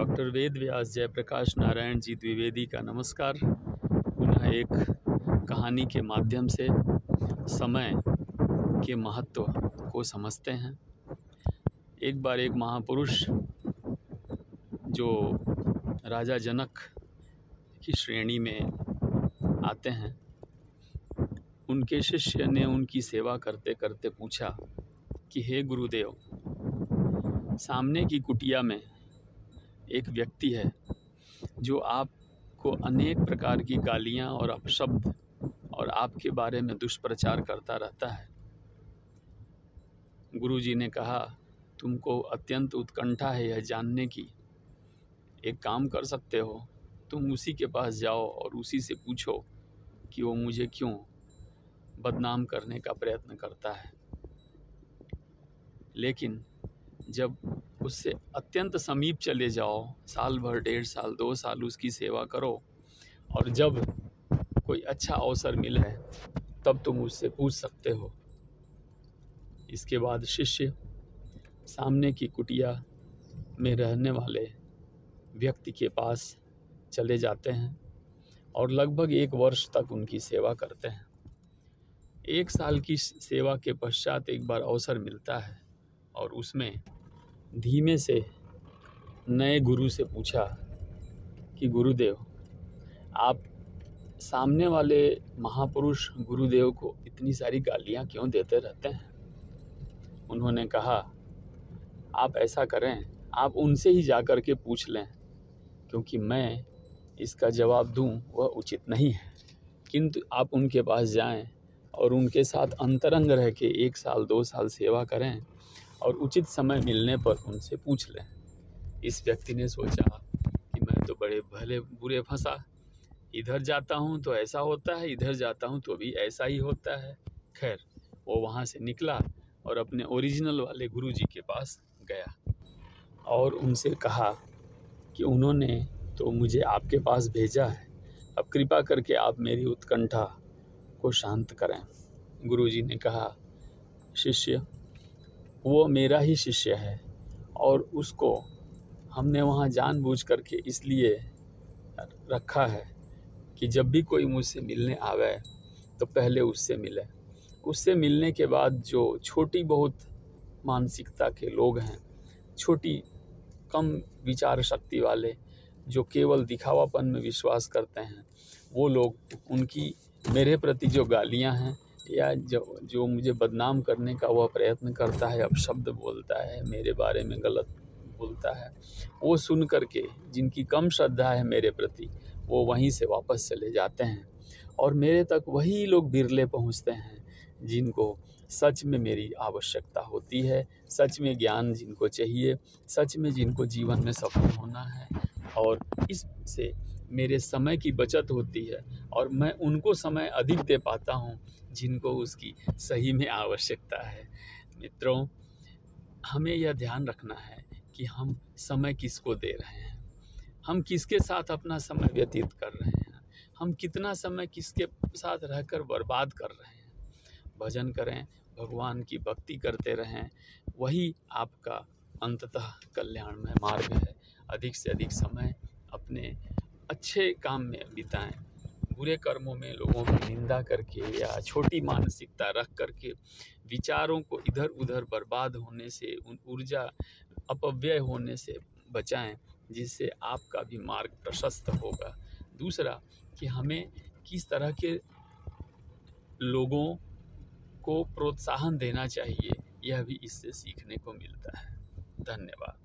Doctor Ved Vyas Jayaprakash Narayan ji Dwivedi का नमस्कार। पुनः एक कहानी के माध्यम से समय के महत्व को समझते हैं। एक बार एक महापुरुष जो राजा जनक की श्रेणी में आते हैं, उनके शिष्य ने उनकी सेवा करते करते पूछा कि हे गुरुदेव, सामने की कुटिया में एक व्यक्ति है जो आपको अनेक प्रकार की गालियां और अपशब्द और आपके बारे में दुष्प्रचार करता रहता है। गुरुजी ने कहा, तुमको अत्यंत उत्कंठा है यह जानने की। एक काम कर सकते हो, तुम उसी के पास जाओ और उसी से पूछो कि वो मुझे क्यों बदनाम करने का प्रयत्न करता है। लेकिन जब उससे अत्यंत समीप चले जाओ, साल भर, 1.5 साल, 2 साल उसकी सेवा करो, और जब कोई अच्छा अवसर मिले तब तुम उससे पूछ सकते हो। इसके बाद शिष्य सामने की कुटिया में रहने वाले व्यक्ति के पास चले जाते हैं और लगभग 1 वर्ष तक उनकी सेवा करते हैं। 1 साल की सेवा के पश्चात एक बार अवसर मिलता है और उसमें धीमे से नए गुरु से पूछा कि गुरुदेव, आप सामने वाले महापुरुष गुरुदेव को इतनी सारी गालियां क्यों देते रहते हैं? उन्होंने कहा, आप ऐसा करें, आप उनसे ही जाकर के पूछ लें, क्योंकि मैं इसका जवाब दूं वह उचित नहीं है। किंतु आप उनके पास जाएं और उनके साथ अंतरंग रह के 1 साल 2 साल सेवा करें और उचित समय मिलने पर उनसे पूछ लें। इस व्यक्ति ने सोचा कि मैं तो बड़े भले बुरे फंसा, इधर जाता हूँ तो ऐसा होता है, इधर जाता हूँ तो भी ऐसा ही होता है। खैर, वो वहाँ से निकला और अपने ओरिजिनल वाले गुरुजी के पास गया और उनसे कहा कि उन्होंने तो मुझे आपके पास भेजा है, अब कृपा करके आप मेरी उत्कंठा को शांत करें। गुरुजी ने कहा, शिष्य, वो मेरा ही शिष्य है और उसको हमने वहाँ जानबूझ करके इसलिए रखा है कि जब भी कोई मुझसे मिलने आवे तो पहले उससे मिले। उससे मिलने के बाद जो छोटी बहुत मानसिकता के लोग हैं, छोटी कम विचार शक्ति वाले, जो केवल दिखावापन में विश्वास करते हैं, वो लोग उनकी मेरे प्रति जो गालियाँ हैं या जो मुझे बदनाम करने का वह प्रयत्न करता है, अपशब्द बोलता है, मेरे बारे में गलत बोलता है, वो सुन करके जिनकी कम श्रद्धा है मेरे प्रति, वो वहीं से वापस चले जाते हैं और मेरे तक वही लोग बिरले पहुंचते हैं जिनको सच में मेरी आवश्यकता होती है, सच में ज्ञान जिनको चाहिए, सच में जिनको जीवन में सफल होना है, और इससे मेरे समय की बचत होती है और मैं उनको समय अधिक दे पाता हूँ जिनको उसकी सही में आवश्यकता है। मित्रों, हमें यह ध्यान रखना है कि हम समय किसको दे रहे हैं, हम किसके साथ अपना समय व्यतीत कर रहे हैं, हम कितना समय किसके साथ रहकर बर्बाद कर रहे हैं। भजन करें, भगवान की भक्ति करते रहें, वही आपका अंततः कल्याणमय मार्ग है। अधिक से अधिक समय अपने अच्छे काम में बिताएं। बुरे कर्मों में लोगों की निंदा करके या छोटी मानसिकता रख करके विचारों को इधर उधर बर्बाद होने से, उन ऊर्जा अपव्यय होने से बचाएं, जिससे आपका भी मार्ग प्रशस्त होगा। दूसरा कि हमें किस तरह के लोगों को प्रोत्साहन देना चाहिए, यह भी इससे सीखने को मिलता है। धन्यवाद।